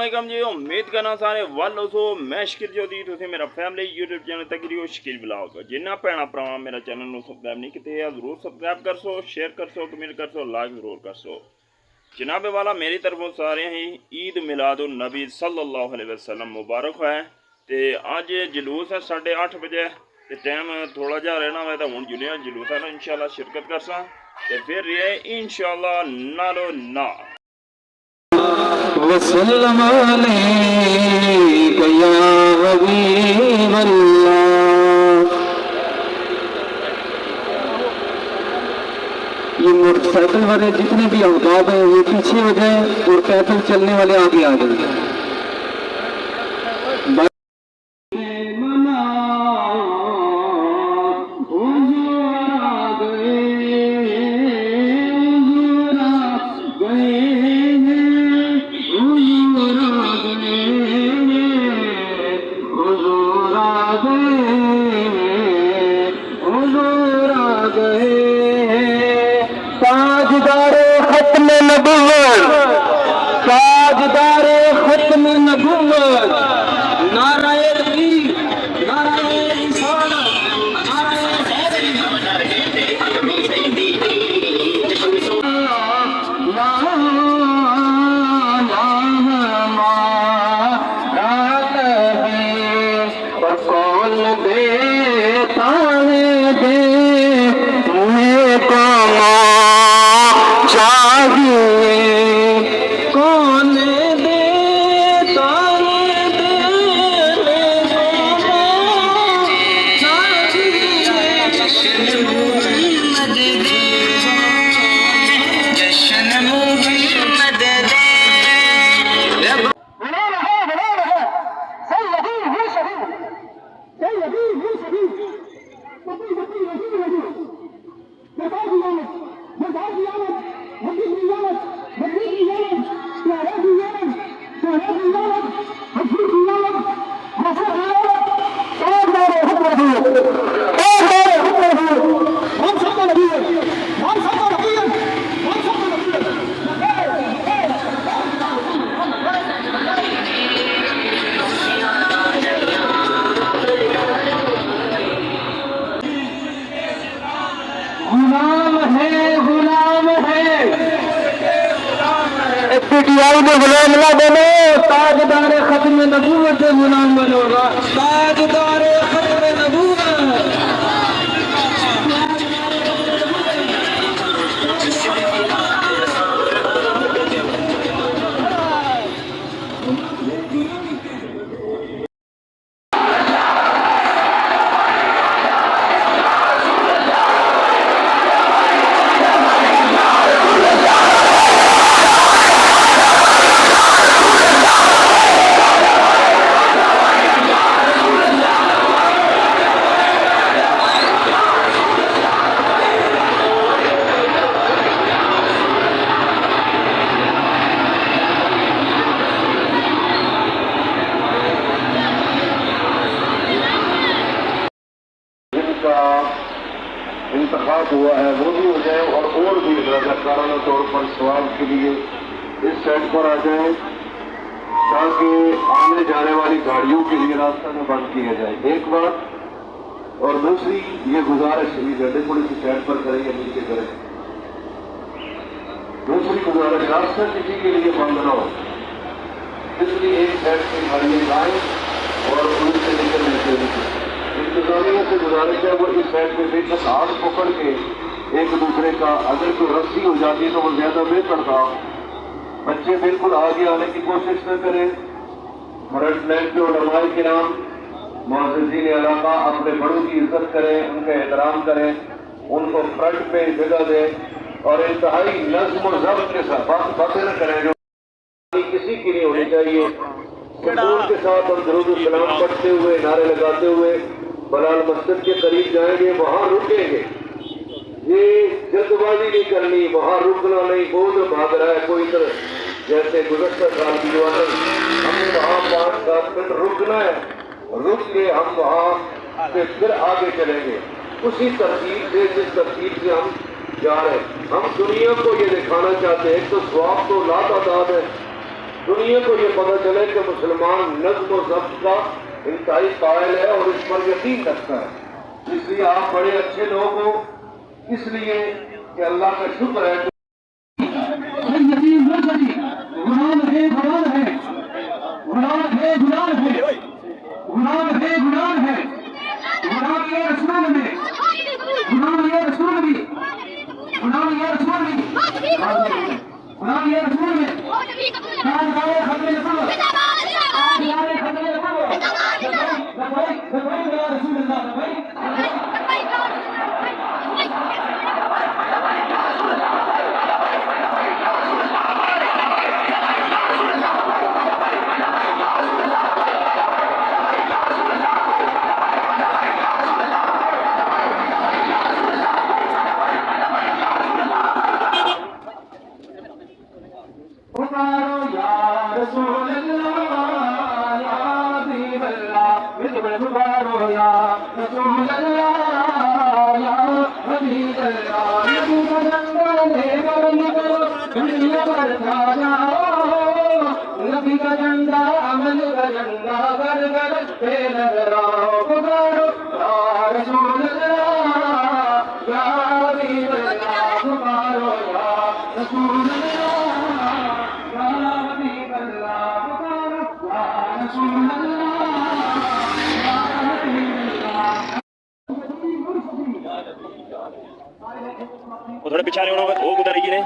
वालेकुम जी। उम्मीद करना सारे वाल हो। मैं शकील जोधी तुम मेरा फैमिली यूट्यूब चैनल तक शकील ब्लॉग जिन्ना भैन भरा मेरा चैनल में सबसक्राइब नहीं किए जरूर सबसक्राइब कर सो, शेयर कर सो, कमेंट कर सो, लाइक जरूर कर सो। जनाबे वाला मेरी तरफों सारे ही ईद मिलादुन नबी सल्लल्लाहु अलैहि वसल्लम मुबारक है। तो अज जलूस है 8:30 बजे, तो टाइम थोड़ा जहा रहना है तो हूँ जुलिया जलूस है इंशाल्लाह शिरकत कर सा तो फिर रहे इंशाल्लाह नालो ना वसल्लम अलैका या हबीब अल्लाह। ये मोटरसाइकिल वाले जितने भी अहबाब हैं ये पीछे हो जाए और पैदल चलने वाले आगे आ जाए। ताजदारे खत्म नबुव्वत, ताजदारे खत्म नबुव्वत, नाराए तकबीर, नाराए रिसालत, नाराए हैदरी, कौन देता है दे मुझे को चाहिए, कौन देता है दे जश्न मोहम्मद दे, जश्न मोहम्मद दे। गुलाम है, गुलाम है, पीटीआई में गुलाम ना बनो, ताजदारे खत्म नबूवत से गुलाम बनोगा, ताजदारे खत्म नबूवत। इंतखाब हुआ है वो भी हो जाए और भी रज़ाकाराना तौर पर सवाल के लिए इस साइड पर आ जाए ताकि आने जाने वाली गाड़ियों के लिए रास्ता में बंद किया जाए। एक बात और दूसरी ये गुजारिश ये गड्ढे थोड़ी सी साइड पर करें या नीचे करें। दूसरी गुजारिश रास्ता किसी के लिए बंद ना हो, इसलिए एक साइड से गाड़ियाँ लाएं और उनसे निकलने के लिए इंतजामिया से गुजारिश है वो इस साइड में बेशक हाथ पकड़ के एक दूसरे का अगर कोई रस्सी हो जाती तो वो ज्यादा बेहतर था। बच्चे बिल्कुल आगे आने की कोशिश न करें। फ्रंट के उलमाए के नाम मुअज़्ज़िज़ीन इलाका अपने बड़ों की इज्जत करें, उनका एहतराम करें, उनको फ्रंट पे जगह दें और इंतहाई नज़्म और ज़ब्त के साथ बातें न करें जो किसी की नहीं होनी चाहिए। सुकून के साथ हम दुरूद सलाम पढ़ते हुए नारे लगाते हुए बलाल मस्जिद के करीब जाएंगे, वहां रुकेंगे। ये जल्दबाजी नहीं करनी, वहां रुकना नहीं। बहुत भाग रहा है कोई तरह, जैसे गुज़श्ता साल की जो हमने वहां 5-7 मिनट रुकना है, रुक के हम वहां से फिर आगे चलेंगे उसी तरतीब से जिस तरतीब से हम जा रहे हैं। हम दुनिया को ये दिखाना चाहते हैं, तो स्वाब तो लातादाद है, दुनिया को ये पता चले कि मुसलमान नज्म और ज़ब्त का इंतहाई कायल है और इस पर यकीन रखता है। इसलिए आप बड़े अच्छे लोग हो, इसलिए कि अल्लाह का शुक्र है। गुलाम है, गुलाम है, गुलाम है, गुलाम है, गुलाम है, गुलाम है, गुलाम ये रसूल में, गुलाम ये रसूल भी, गुलाम ये रसूल भी, गुलाम ये रसूल में, कान गाए खतरे रसूल, कान गाए खतरे रसूल, दबाई दबाई मेरा रसूल अल्लाह दबाई। नबी का झंडा अमन का झंडा घर घर पे लहराओ पुकारो या रसूल अल्लाह या हबीब अल्लाह पुकारो या रसूल अल्लाह या हबीब अल्लाह पुकारो या रसूल अल्लाह या हबीब अल्लाह। वो थोड़े पीछे आ रहे होना वो उधर ही ने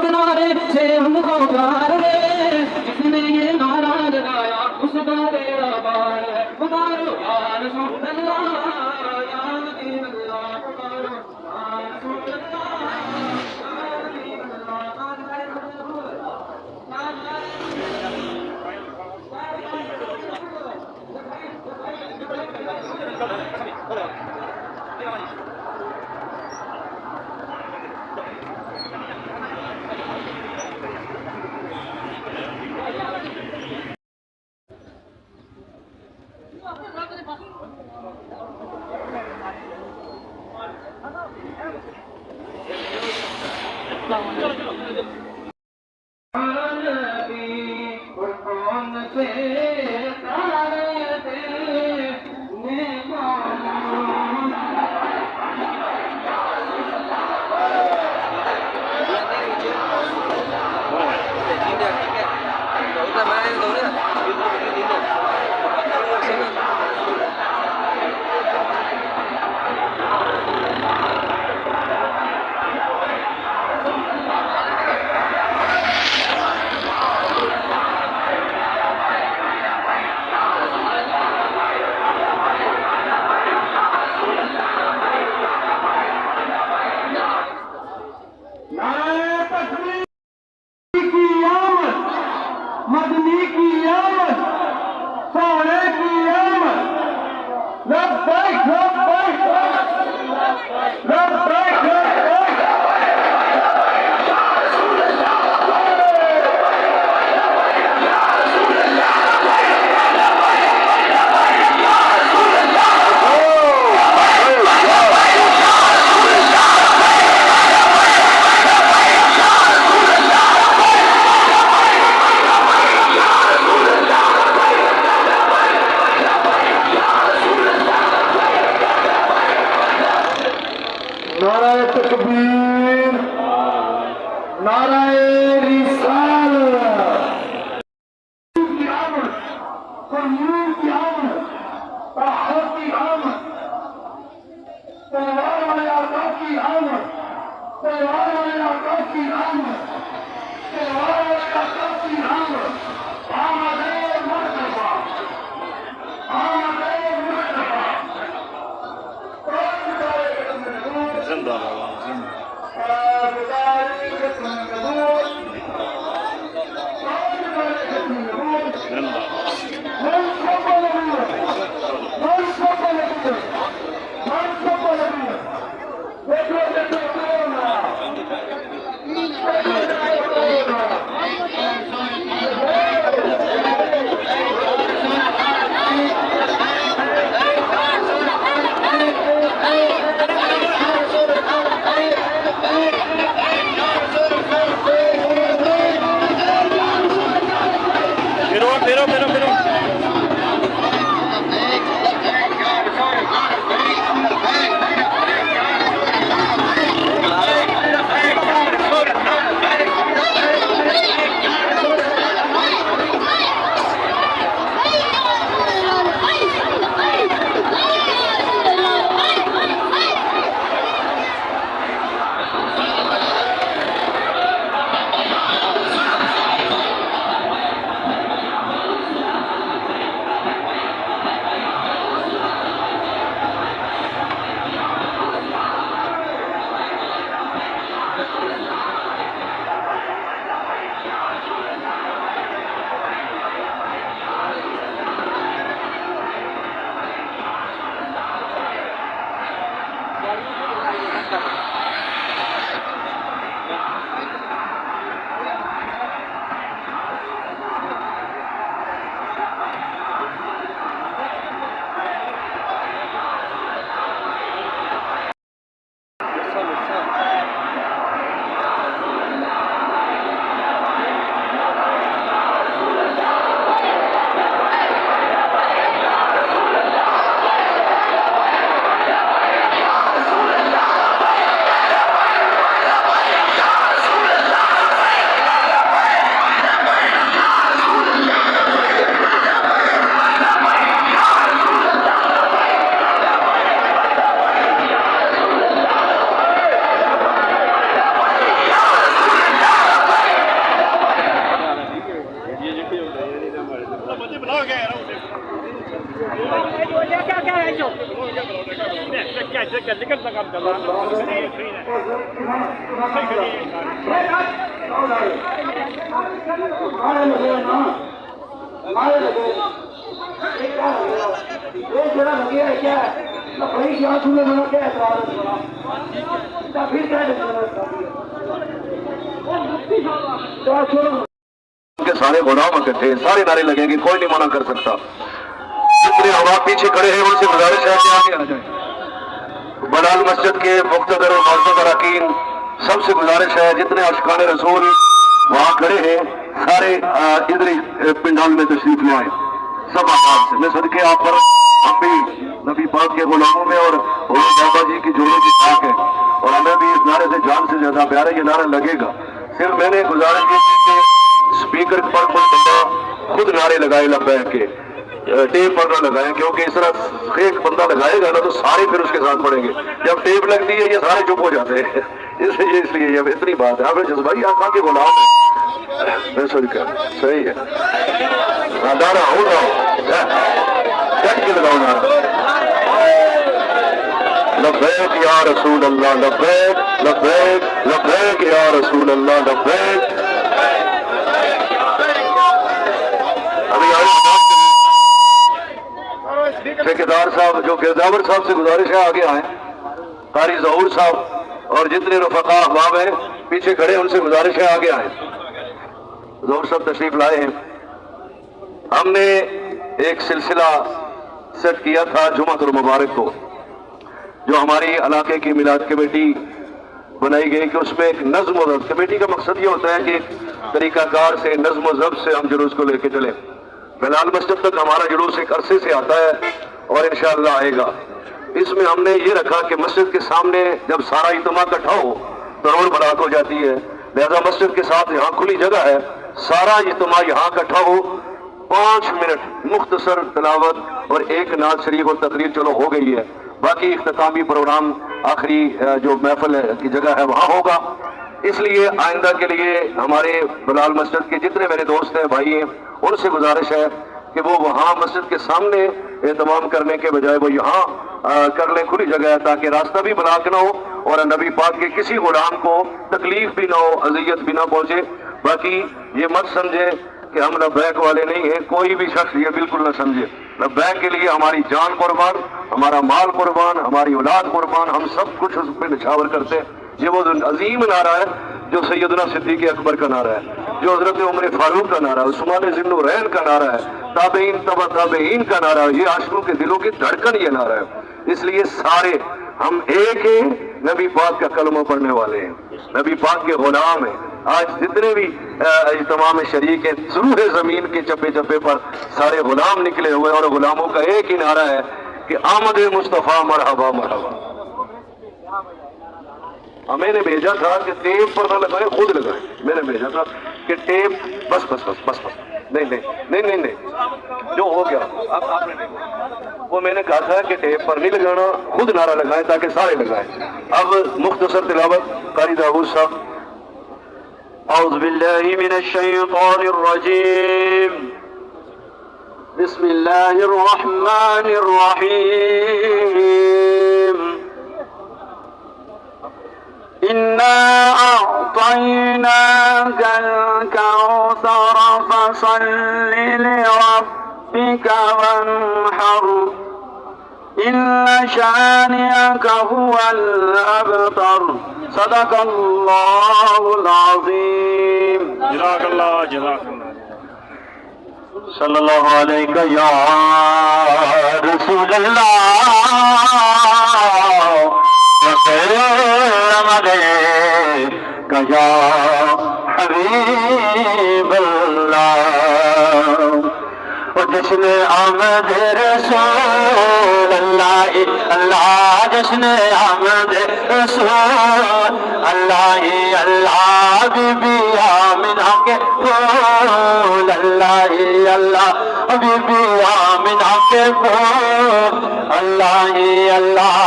किनारे से हमको प्यार है जिसने ये नारा लगाया उसका तेरा बार है पुकारो या रसूल अल्लाह या हबीब अल्लाह पुकारो या रसूल अल्लाह या हबीब मदनी की आमद सोने की आमद लब्बैक लब्बैक लब्बैक लब्बैक। तनवीर की आमद, राहत की आमद, तलवार वाले आका की आमद, तलवार वाले आका की आमद, तलवार वाले आका की आमद, आमद है मुस्तफा, आमद है मुस्तफा। जिंदाबाद फिरो फिरो फिरो के सारे गुलाम इकट्ठे, सारे नारे लगेंगे, कोई नहीं मना कर सकता। जितने हवा पीछे खड़े हैं उनसे गुजारिश है कि आगे आ जाए। बलाल मस्जिद के मुख्तदर और मौजूद अरकान सबसे गुजारिश है, जितने आशिकाने रसूल वहाँ खड़े हैं सारे इधर पिंडाल में तशरीफ ले आए सब आवाज से। मैं सदके आप पर हम भी नबी पाक के गुलामों में और बाबा जी की जोड़े की साख है और हमें भी इस नारे से जान से ज्यादा प्यारा ये नारा लगेगा। सिर्फ मैंने गुजारिश की कि स्पीकर पर कोई बंदा खुद नारे लगाए लब्बैक के, टेप पर न लगाए, क्योंकि इस तरह एक बंदा लगाएगा ना तो सारे फिर उसके साथ पड़ेंगे। जब टेप लगती है ये सारे चुप हो जाते हैं। इसलिए जब इतनी बात है आप जज्बाई आका के गुलाम है, मैं सुनकर सही है नारा हो रहा हूँ लगाओ नारा लब्बैक या रसूल अल्लाह, लब्बैक लब्बैक लब्बैक या रसूल अल्लाह, लब्बैक। ठेकेदार साहब जो गिरदावर साहब से गुजारिश है आगे आए, कारी जहूर साहब और जितने रफका अहबाब हैं पीछे खड़े उनसे गुजारिश है आगे आए। जहूर साहब तशरीफ लाए हैं। हमने एक सिलसिला सेट किया था जुमातुल मुबारक को, जो हमारी इलाके की मिलाद कमेटी बनाई गई कि उसमें एक नज्म व ज़ब्त, कमेटी का मकसद ये होता है कि तरीकाकार से नज्म व ज़ब्त से हम जुलूस को लेके चले। बलाल मस्जिद तक हमारा जुलूस एक अरसे से आता है और इंशाअल्लाह आएगा। इसमें हमने ये रखा कि मस्जिद के सामने जब सारा इज्तिमा इकट्ठा हो तो रोड बरात हो जाती है, लिहाजा मस्जिद के साथ यहाँ खुली जगह है, सारा इज्तिमा यहाँ इकट्ठा हो 5 मिनट मुख्तसर तिलावत और एक नात शरीफ और तकरीर चलो हो गई है। बाकी इख्तितामी प्रोग्राम आखिरी जो महफिल की जगह है वहाँ होगा। इसलिए आइंदा के लिए हमारे बिलाल मस्जिद के जितने मेरे दोस्त हैं, भाई हैं, उनसे गुजारिश है कि वो वहाँ मस्जिद के सामने एहतमाम करने के बजाय वो यहाँ कर लें, खुली जगह है, ताकि रास्ता भी ब्लॉक ना हो और नबी पाक के किसी गुलाम को तकलीफ भी ना हो, अजियत भी ना पहुंचे। बाकी ये मत समझे कि हम लब्बैक वाले नहीं हैं, कोई भी शख्स ये बिल्कुल ना समझे। लब्बैक के लिए हमारी जान कुर्बान, हमारा माल कुर्बान, हमारी औलाद कुर्बान, हम सब कुछ उस पर निछावर करते हैं। ये वो अजीम नारा है जो सैयदना सिद्दीक़ अकबर का नारा है, जो हजरत उमर फारूक का नारा है, उस्मान ज़िन्नुरैन का नारा है, ताबईन तबा ताबईन का नारा है, ये आशिकों के दिलों की धड़कन ये नारा है। इसलिए सारे हम एक ही नबी पाक का कलमा पढ़ने वाले हैं, नबी पाक के गुलाम हैं। आज जितने भी इज्तिमा में शरीक हैं, ज़रूर जमीन के चप्पे चप्पे पर सारे गुलाम निकले हुए, और गुलामों का एक ही नारा है कि आमद मुस्तफ़ा मरहबा मरहबा। मैंने भेजा था कि टेप पर ना लगाए, खुद लगाए। मैंने भेजा था कि टेप बस बस बस बस बस नहीं नहीं नहीं नहीं नहीं जो हो गया अब आपने नहीं, वो मैंने कहा था कि टेप पर नहीं लगाना, खुद नारा लगाए ताकि सारे लगाए। अब मुख्तसर तिलावत कारी दाऊद साहब। औज़ु बिल्लाहि मिनश शैतानिर रजीम, बिस्मिल्लाहिर रहमानिर रहीम। इन्ना अअतैनाकल कौसर फसल्लि लिरब्बिका वन्हर, इन्ना शानिअका हुवल अबतर। सदक़ल्लाहुल अज़ीम। जज़ाकल्लाह जज़ाकल्लाह। सल्लल्लाहु अलैहि या रसूलल्लाह, वसल्लम अलैका या हबीबल्लाह। जश्न आमद रसूल अल्लाह अल्लाह, जश्न आमद रसूल अल्लाह अल्लाह, बीबी आमिना के फूल अल्लाह अल्लाह, बीबी आमिना के फूल अल्लाह अल्लाह।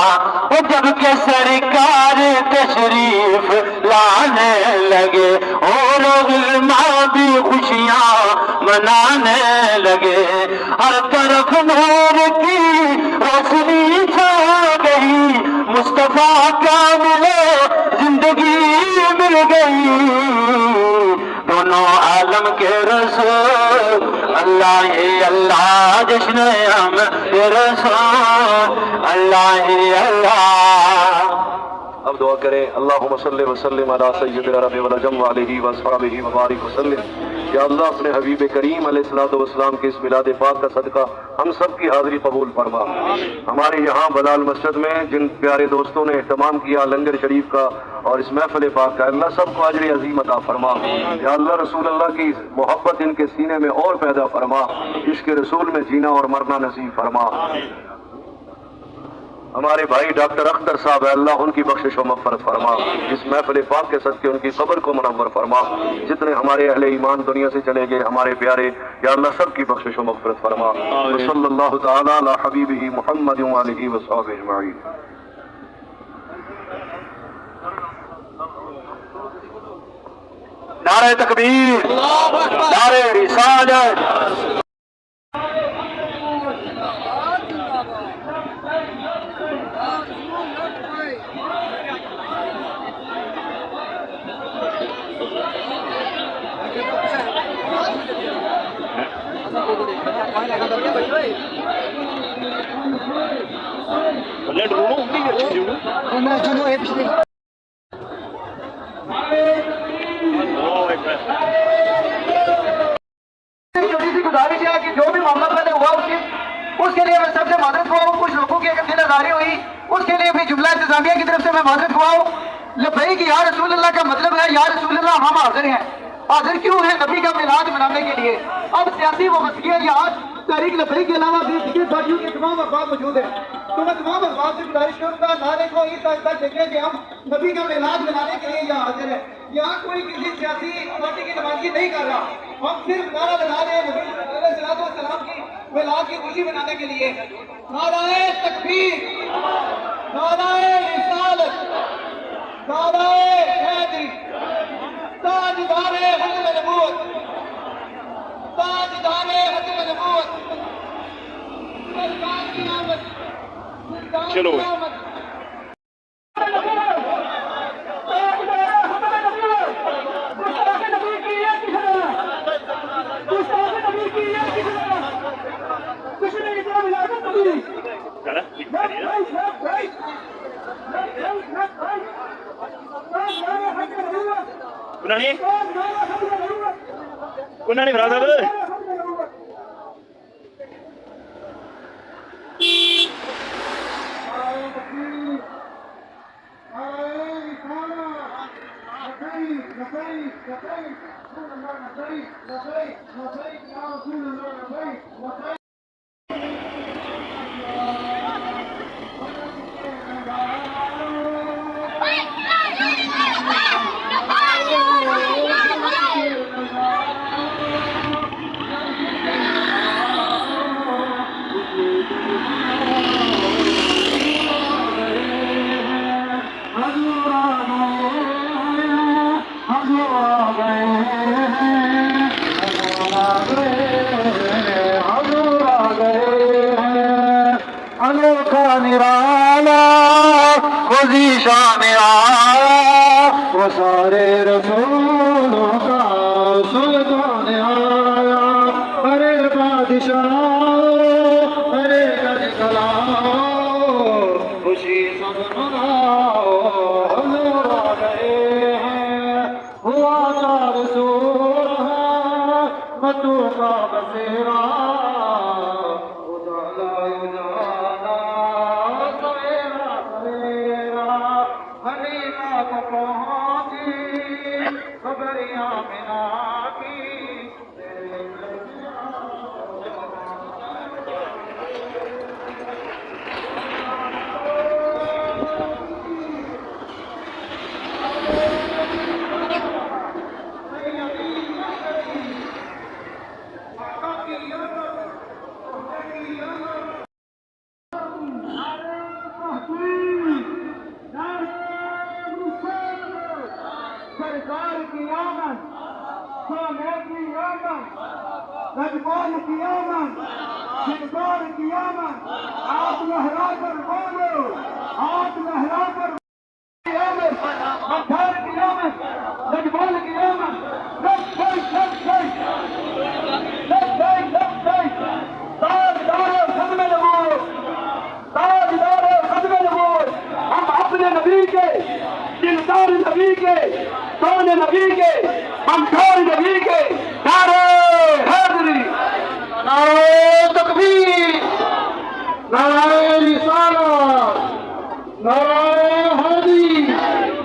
जब के सरकार तशरीफ लाने लगे, और लोग भी खुशियां मनाने लगे। हर तरफ नूर की रोशनी छा गई, मुस्तफा का मिले जिंदगी मिल गई। दोनों आलम के रसूल अल्लाह अल्लाह, जश्न हम रसूल अल्लाह अल्लाह। अब दुआ करें, अल्लाहुम्मा सल्लि व सल्लिम अला सय्यिदिना नबी व अलैहि व आलिहि व अस्हाबिहि व बारिक व सल्लिम। या अल्लाह अपने हबीब करीम अलैहिस्सलातु वस्सलाम के इस मिलाद पाक का सदका हम सब की हाजिरी कबूल फरमा। हमारे यहाँ बलाल मस्जिद में जिन प्यारे दोस्तों ने एहतमाम किया लंगर शरीफ का और इस महफिल पाक का, अल्लाह सबको अजर अजीम अता फरमा। या अल्लाह रसूल अल्लाह की मोहब्बत इनके सीने में और पैदा फरमा, इसके रसूल में जीना और मरना नसीब फरमा। हमारे भाई डॉक्टर अख्तर साहब है, अल्लाह उनकी बख्शिश व मग़फ़िरत फरमा, इस महफ़िल पाक के सदक़े उनकी कब्र को मुनव्वर फरमा। जितने हमारे अहले ईमान दुनिया से चले गए हमारे प्यारे, या अल्लाह सब की बख्शिश व मग़फ़िरत फरमा। सल्लल्लाहु तआला अला हबीबिही मुहम्मद व आलिहि व सहबिहि अजमईन। नारे तकबीर, नारे रिसालत। गुजारिश है कि जो भी मामला पैदा हुआ उसके लिए मैं सबसे मादरत हुआ हूँ। कुछ लोगों की अगर दिलदारी हुई उसके लिए भी जुमला इंतजामिया की तरफ से मैं मादरत हुआ हूँ। लब्बैक या रसूल अल्लाह का मतलब है या रसूल अल्लाह हम हाजिर हैं। हाजिर क्यों है? नबी का मिलाद मनाने के लिए। अब सियासी वाबस्तगियाँ या तारीख लब्बैक के अलावा भी पार्टियों के तमाम अफवाह मौजूद है। तो मैं तमाम अहबाब से गुजारिश करूंगा नारे को इस हद तक देखें कि हम नबी का मिलाद बनाने के लिए यहाँ हाजिर है। यहाँ कोई किसी सियासी पार्टी की नुमाइंदगी नहीं कर रहा, हम सिर्फ नारा लगा रहे हैं नबी सलाम की मिलाद की खुशी मनाने के लिए। नाराए तकबीर, नाराए रिसालत, नाराए हैदरी, ताजदारे खत्म नबूवत, ताजदारे खत्म नबूवत, सरकार की आमद, चलो कुन्ना नहीं भरा साहब अनोखा निराला खुदी शान आया वो सारे रसूलों का सुल्तान आया। अरे बादशाह अरे गज कलाओ खुशी सब मनाओ हजूर आ गए हैं। हुआ चार सूर है मधु का बसेरा सरकार की आमद, सोने की आमद, रजबान की आमद, सरकार की आमद, हाथ लहरा कर बोलो, हाथ लहरा कर आमद, सरकार की आमद, रजबान की आमद, ताजदार खत्म नबूवत, ताजदार खत्म नबूवत। हम अपने नबी के दिलदार नबी के सोने नबी के हमदार नबी के नारे हैदरी, नारे तकबीर, नारे रिसालत, नारे हैदरी।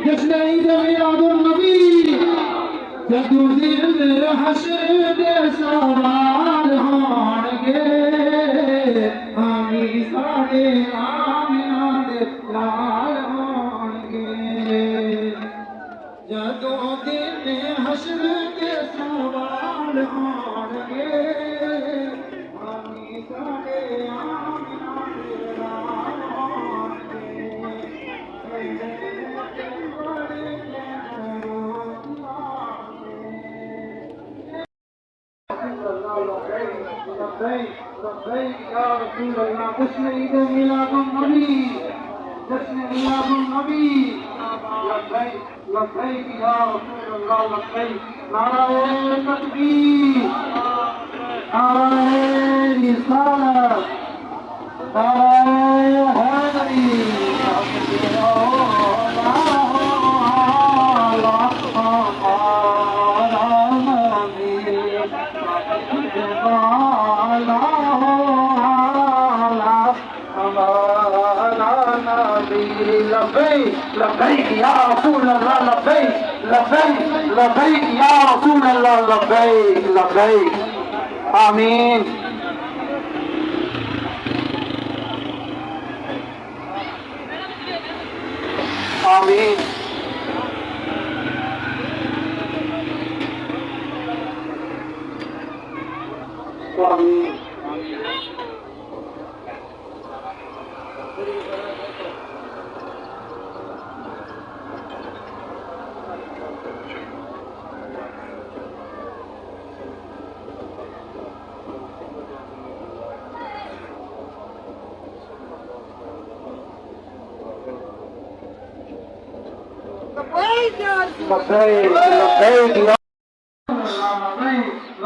जिसने ईद मिलादुन नबी जदू दिल हश्र दे सवाल होणगे हामी सारे आमिना दे लाल जदों दिन हश्र के सवाल होणगे हामी सारे आमिना दे लाल लब्बैक या रसूल अल्लाह। जश्न ईद मिलादुन नबी, जश्न मिलादुन नबी, लब्बैक लब्बैक या रसूल अल्लाह लब्बैक। नाराए तकबीर, नाराए रिसालत, नाराए हैदरी। लब्बैक या रसूल अल्लाह लब्बैक, लब्बैक लब्बैक या रसूल अल्लाह लब्बैक लब्बैक। आमीन। आमीन لبيك لبيك يا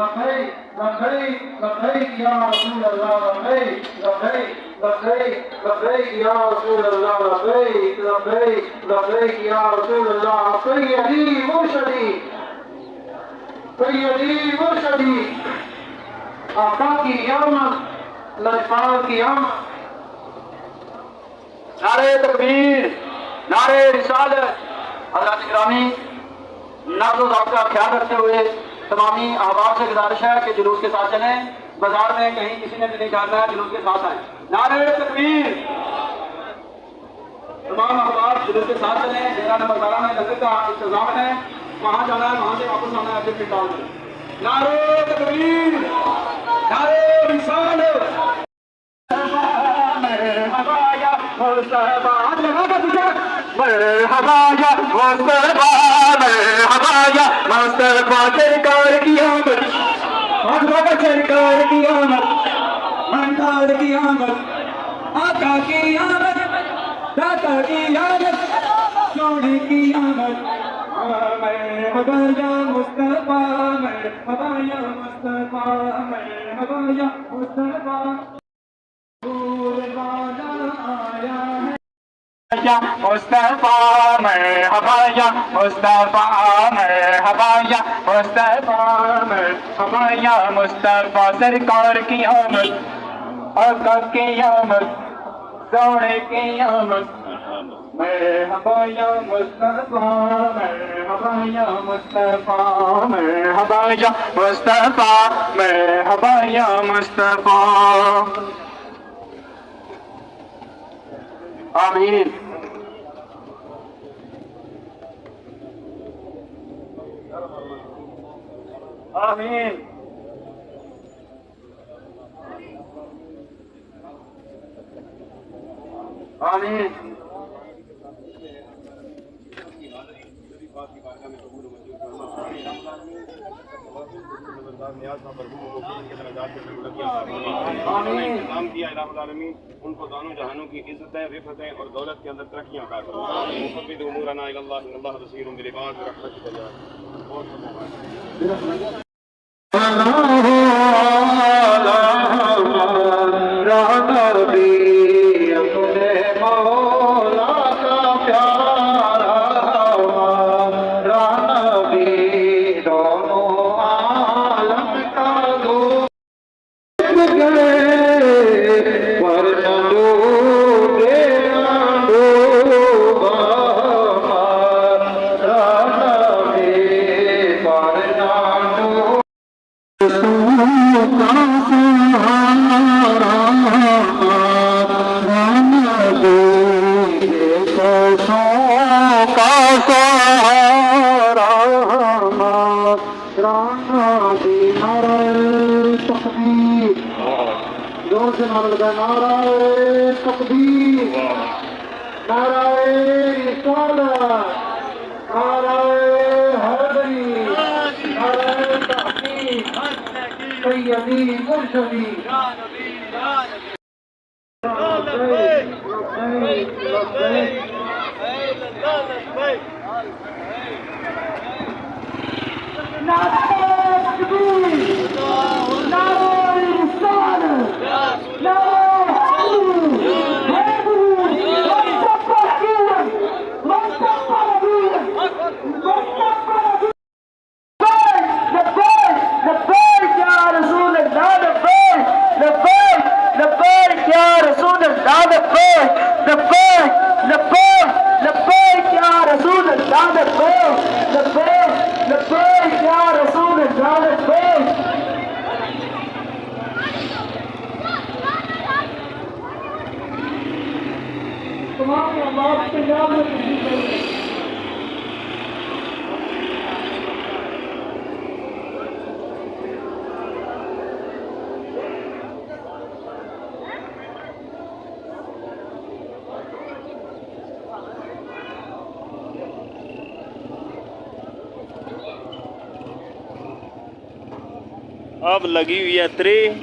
لبيك لبيك لبيك يا رسول الله لبيك لبيك لبيك لبيك يا رسول الله لبيك لبيك لبيك يا رسول الله سيدي مرشدي سيدي مرشدي आका की यामत लजपाल की यामत नारे तकबीर नारे रिसालत हज़रात गिरामी नफ्स आपका ख्याल रखते हुए तमामी अहबाब से गुजारिश है कि जुलूस के साथ चलें बाजार में कहीं किसी ने भी नहीं जाना है जुलूस के साथ आए नारे तकबीर तमाम अहबाब जुलूस के साथ चलें डेरा नंबर 12 में लंगर का इंतजाम है वहाँ जाना है वहाँ से वापस आना है फिर निकाल दें नारे तकबीर नारे रिसालत मरहबा या मुस्तफा मरहबा या मुस्तफा मरहबा या मुस्तफा सरकार की आमद मुस्तफा सरकार की आमद मंदार की आमद आका की आमद दाता की आमद सोने की आमद मरहबा या मुस्तफा मरहबा या मुस्तफा मरहबा या मुस्तफा या मुस्तफा मरहबा या मुस्तफा मरहबा या मुस्तफा मरहबा या मुस्तफा सरकार की आमद आका की आमद सोने की आमद मरहबा या मुस्तफा मरहबा या मुस्तफा मरहबा या मुस्तफा मरहबा या मुस्तफा आमीन आमीन आमीन उनको दोनों जहानों की इज्जतें रिफतें और दौलत के अंदर तरक्कियां अता फरमाए उमूरना इल्लाह अल्लाह बसीरुम बिल इबाद रहमतिक जोर से नारा लगा नाराए तकबीर नाराए रिसालत नाराए हैदरी नाराए तहकीक सैयदी मुर्शदी तुम्हारे अल्लाह के नाम में अब लगी हुई है 3